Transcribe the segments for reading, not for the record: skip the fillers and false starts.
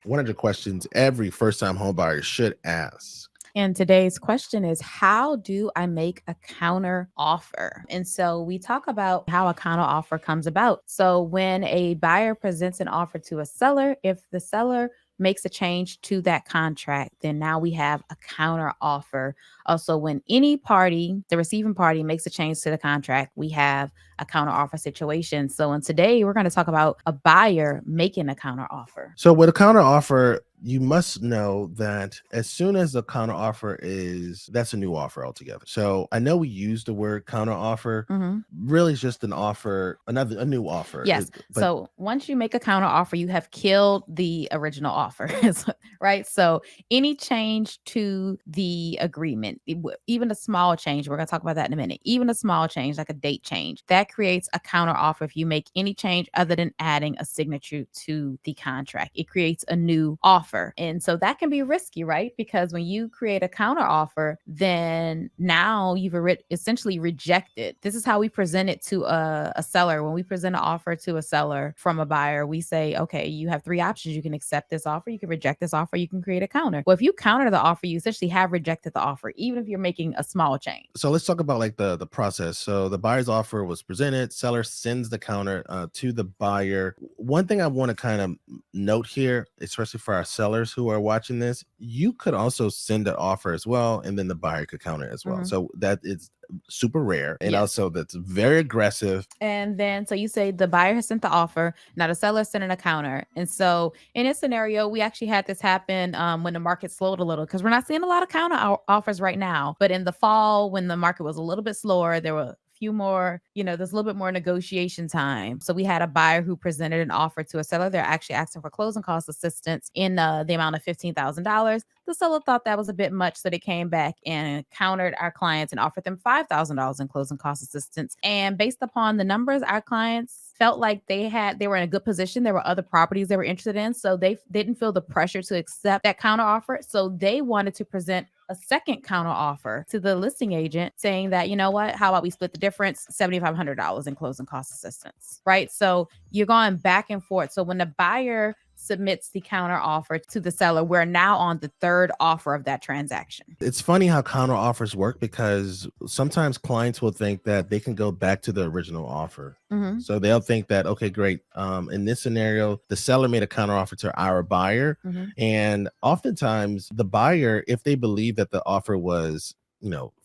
100 questions every first-time homebuyer should ask. And today's question is, how do I make a counter offer? And so we talk about how a counter offer comes about. So when a buyer presents an offer to a seller, if the seller makes a change to that contract, then now we have a counter offer. Also, when any party, the receiving party, makes a change to the contract, we have a counter offer situation. So, and today we're going to talk about a buyer making a counter offer. So with a counter offer, you must know that as soon as the counter offer that's a new offer altogether. So I know we use the word counter offer. Really, it's just an offer, a new offer. Yes. So once you make a counter offer, you have killed the original offer, right? So any change to the agreement, even a small change, we're going to talk about that in a minute, even a small change, like a date change, that creates a counter offer. If you make any change other than adding a signature to the contract, it creates a new offer. And so that can be risky, right? Because when you create a counter offer, then now you've essentially rejected. This is how we present it to a seller. When we present an offer to a seller from a buyer, we say, okay, you have three options. You can accept this offer, you can reject this offer, you can create a counter. Well, if you counter the offer, you essentially have rejected the offer, even if you're making a small change. So let's talk about like the process. So the buyer's offer was presented, seller sends the counter to the buyer. One thing I want to kind of note here, especially for our sellers who are watching this, you could also send an offer as well, and then the buyer could counter as well. So that is super rare, and also that's very aggressive. And then so you say the buyer has sent the offer, now the seller sent an counter. And so in this scenario, we actually had this happen when the market slowed a little, because we're not seeing a lot of counter offers right now. But in the fall, when the market was a little bit slower, there were few more, there's a little bit more negotiation time. So we had a buyer who presented an offer to a seller. They're actually asking for closing cost assistance in the amount of $15,000. The seller thought that was a bit much, so they came back and countered our clients and offered them $5,000 in closing cost assistance. And based upon the numbers, our clients felt like they were in a good position. There were other properties they were interested in, so they didn't feel the pressure to accept that counter offer. So they wanted to present a second counter offer to the listing agent saying that, you know what, how about we split the difference, $7,500 in closing cost assistance, right? So you're going back and forth. So when the buyer submits the counter offer to the seller, we're now on the third offer of that transaction. It's funny how counter offers work, because sometimes clients will think that they can go back to the original offer. So they'll think that, okay, great. In this scenario, the seller made a counter offer to our buyer. And oftentimes the buyer, if they believe that the offer was,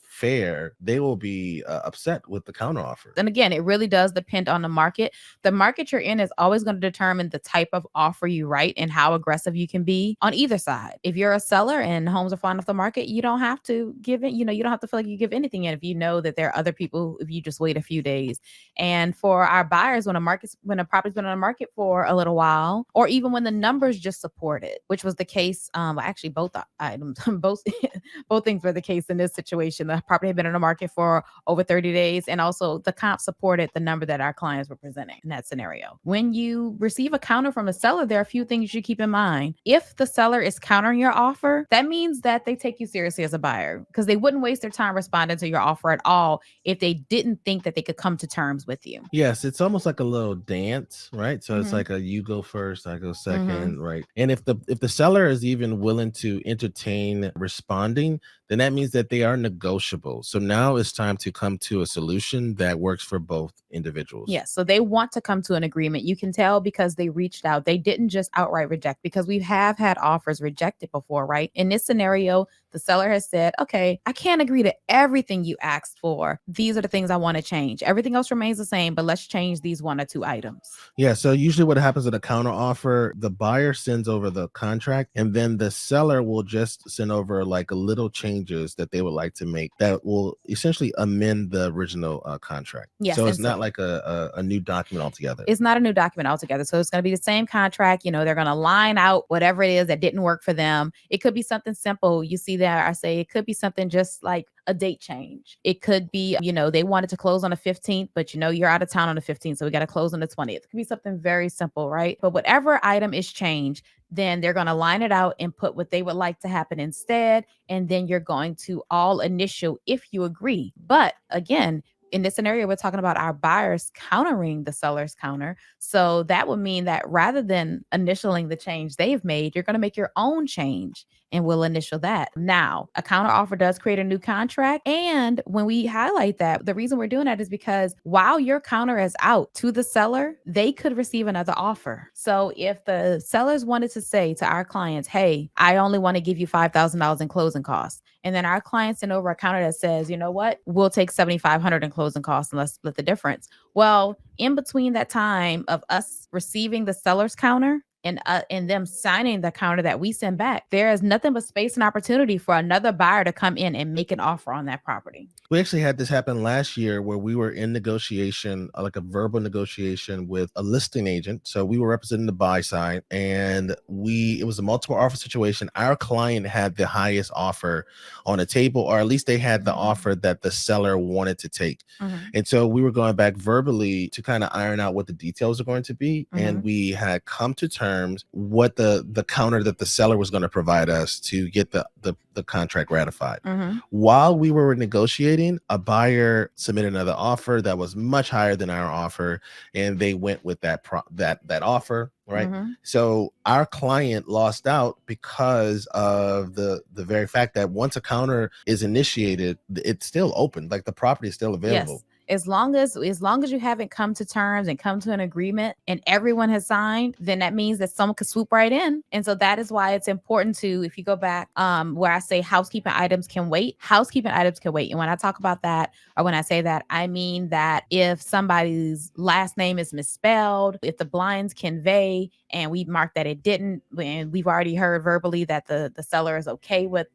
fair, they will be upset with the counter offer. And again, it really does depend on the market. The market you're in is always going to determine the type of offer you write and how aggressive you can be on either side. If you're a seller and homes are flying off the market, you don't have to give it, you don't have to feel like you give anything in if you know that there are other people, if you just wait a few days. And for our buyers, when a property's been on the market for a little while, or even when the numbers just support it, which was the case, actually both items, both things were the case in this situation. The property had been on the market for over 30 days. And also the comp supported the number that our clients were presenting in that scenario. When you receive a counter from a seller, there are a few things you should keep in mind. If the seller is countering your offer, that means that they take you seriously as a buyer, because they wouldn't waste their time responding to your offer at all if they didn't think that they could come to terms with you. Yes, it's almost like a little dance, right? So it's like you go first, I go second, right? And if the seller is even willing to entertain responding, then that means that they are negotiable. So now it's time to come to a solution that works for both individuals. Yes. So they want to come to an agreement. You can tell because they reached out. They didn't just outright reject, because we have had offers rejected before, right? In this scenario, the seller has said, okay, I can't agree to everything you asked for. These are the things I want to change. Everything else remains the same, but let's change these one or two items. Yeah. So usually what happens at a counter offer, the buyer sends over the contract, and then the seller will just send over like a little changes that they would like to make that will essentially amend the original contract. Yes, so it's not like a new document altogether. It's not a new document altogether. So it's going to be the same contract. They're going to line out whatever it is that didn't work for them. It could be something simple. You see there, I say it could be something just like a date change. It could be, they wanted to close on the 15th, but you're out of town on the 15th. So we got to close on the 20th. It could be something very simple, right? But whatever item is changed, then they're going to line it out and put what they would like to happen instead. And then you're going to all initial if you agree. But again, in this scenario, we're talking about our buyers countering the seller's counter. So that would mean that rather than initialing the change they've made, you're going to make your own change and we'll initial that. Now, a counter offer does create a new contract. And when we highlight that, the reason we're doing that is because while your counter is out to the seller, they could receive another offer. So if the sellers wanted to say to our clients, hey, I only want to give you $5,000 in closing costs. And then our client sent over a counter that says, you know what, we'll take $7,500 in closing costs and let's split the difference. Well, in between that time of us receiving the seller's counter and them signing the counter that we send back, there is nothing but space and opportunity for another buyer to come in and make an offer on that property. We actually had this happen last year where we were in negotiation, like a verbal negotiation with a listing agent. So we were representing the buy side, and it was a multiple offer situation. Our client had the highest offer on the table, or at least they had the offer that the seller wanted to take. And so we were going back verbally to kind of iron out what the details are going to be. And we had come to terms what the counter that the seller was going to provide us to get the contract ratified. While we were negotiating, a buyer submitted another offer that was much higher than our offer, and they went with that offer. Right. So our client lost out because of the very fact that once a counter is initiated, it's still open. Like the property is still available. Yes. As long as you haven't come to terms and come to an agreement and everyone has signed, then that means that someone could swoop right in. And so that is why it's important to, if you go back where I say housekeeping items can wait, housekeeping items can wait. And when I talk about that, or when I say that, I mean that if somebody's last name is misspelled, if the blinds convey and we mark that it didn't, and we've already heard verbally that the seller is okay with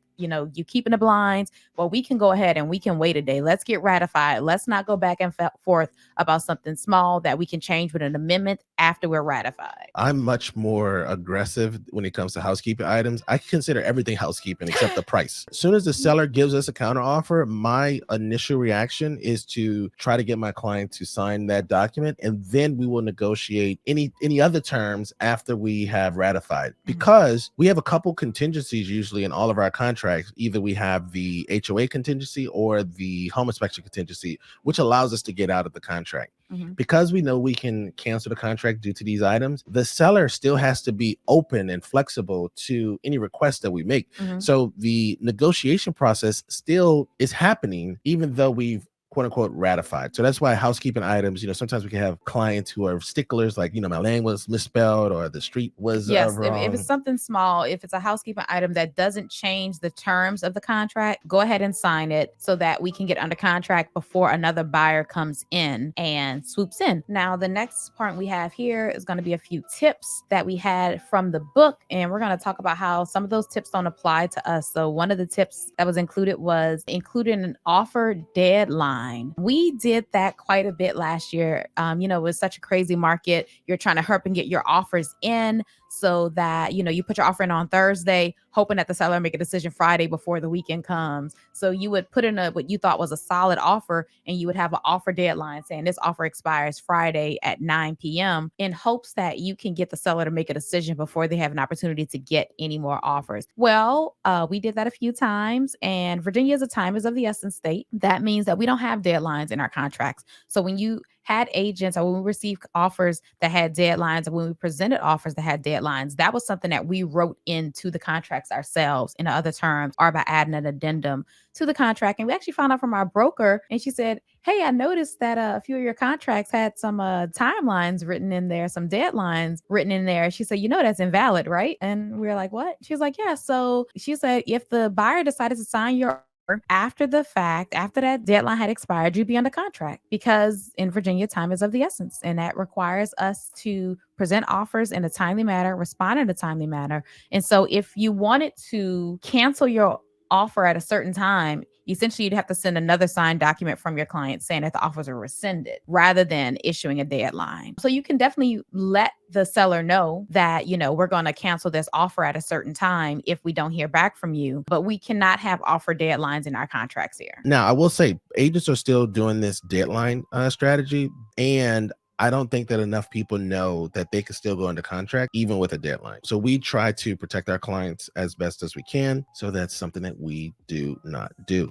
you keeping the blinds, well, we can go ahead and we can wait a day. Let's get ratified. Let's not go back and forth about something small that we can change with an amendment after we're ratified. I'm much more aggressive when it comes to housekeeping items. I consider everything housekeeping except the price. As soon as the seller gives us a counter offer, my initial reaction is to try to get my client to sign that document, and then we will negotiate any other terms after we have ratified. Because we have a couple contingencies usually in all of our contracts. Either we have the HOA contingency or the home inspection contingency, which allows us to get out of the contract. Because we know we can cancel the contract due to these items, the seller still has to be open and flexible to any requests that we make. So the negotiation process still is happening, even though we've quote unquote ratified. So that's why housekeeping items, sometimes we can have clients who are sticklers, like, my name was misspelled or the street was wrong. If it's something small, if it's a housekeeping item that doesn't change the terms of the contract, go ahead and sign it so that we can get under contract before another buyer comes in and swoops in. Now, the next part we have here is going to be a few tips that we had from the book, and we're going to talk about how some of those tips don't apply to us. So one of the tips that was included was including an offer deadline. We did that quite a bit last year. It was such a crazy market. You're trying to hurry and get your offers in so that, you put your offer in on Thursday, hoping that the seller make a decision Friday before the weekend comes. So you would put in what you thought was a solid offer, and you would have an offer deadline saying this offer expires Friday at 9 p.m. in hopes that you can get the seller to make a decision before they have an opportunity to get any more offers. Well, we did that a few times, and Virginia is a time is of the essence state. That means that we don't have deadlines in our contracts. So when you had agents, or when we received offers that had deadlines, or when we presented offers that had deadlines, that was something that we wrote into the contracts ourselves in other terms, or by adding an addendum to the contract. And we actually found out from our broker, and she said, hey, I noticed that a few of your contracts had some timelines written in there, some deadlines written in there. She said, that's invalid, right? And we were like, what? She was like, yeah. So she said, if the buyer decided to sign your after the fact, after that deadline had expired, you'd be under contract, because in Virginia, time is of the essence. And that requires us to present offers in a timely manner, respond in a timely manner. And so if you wanted to cancel your offer at a certain time, essentially you'd have to send another signed document from your client saying that the offers are rescinded rather than issuing a deadline. So you can definitely let the seller know that, we're going to cancel this offer at a certain time if we don't hear back from you, but we cannot have offer deadlines in our contracts here. Now, I will say agents are still doing this deadline strategy, and I don't think that enough people know that they can still go into contract even with a deadline. So we try to protect our clients as best as we can. So that's something that we do not do.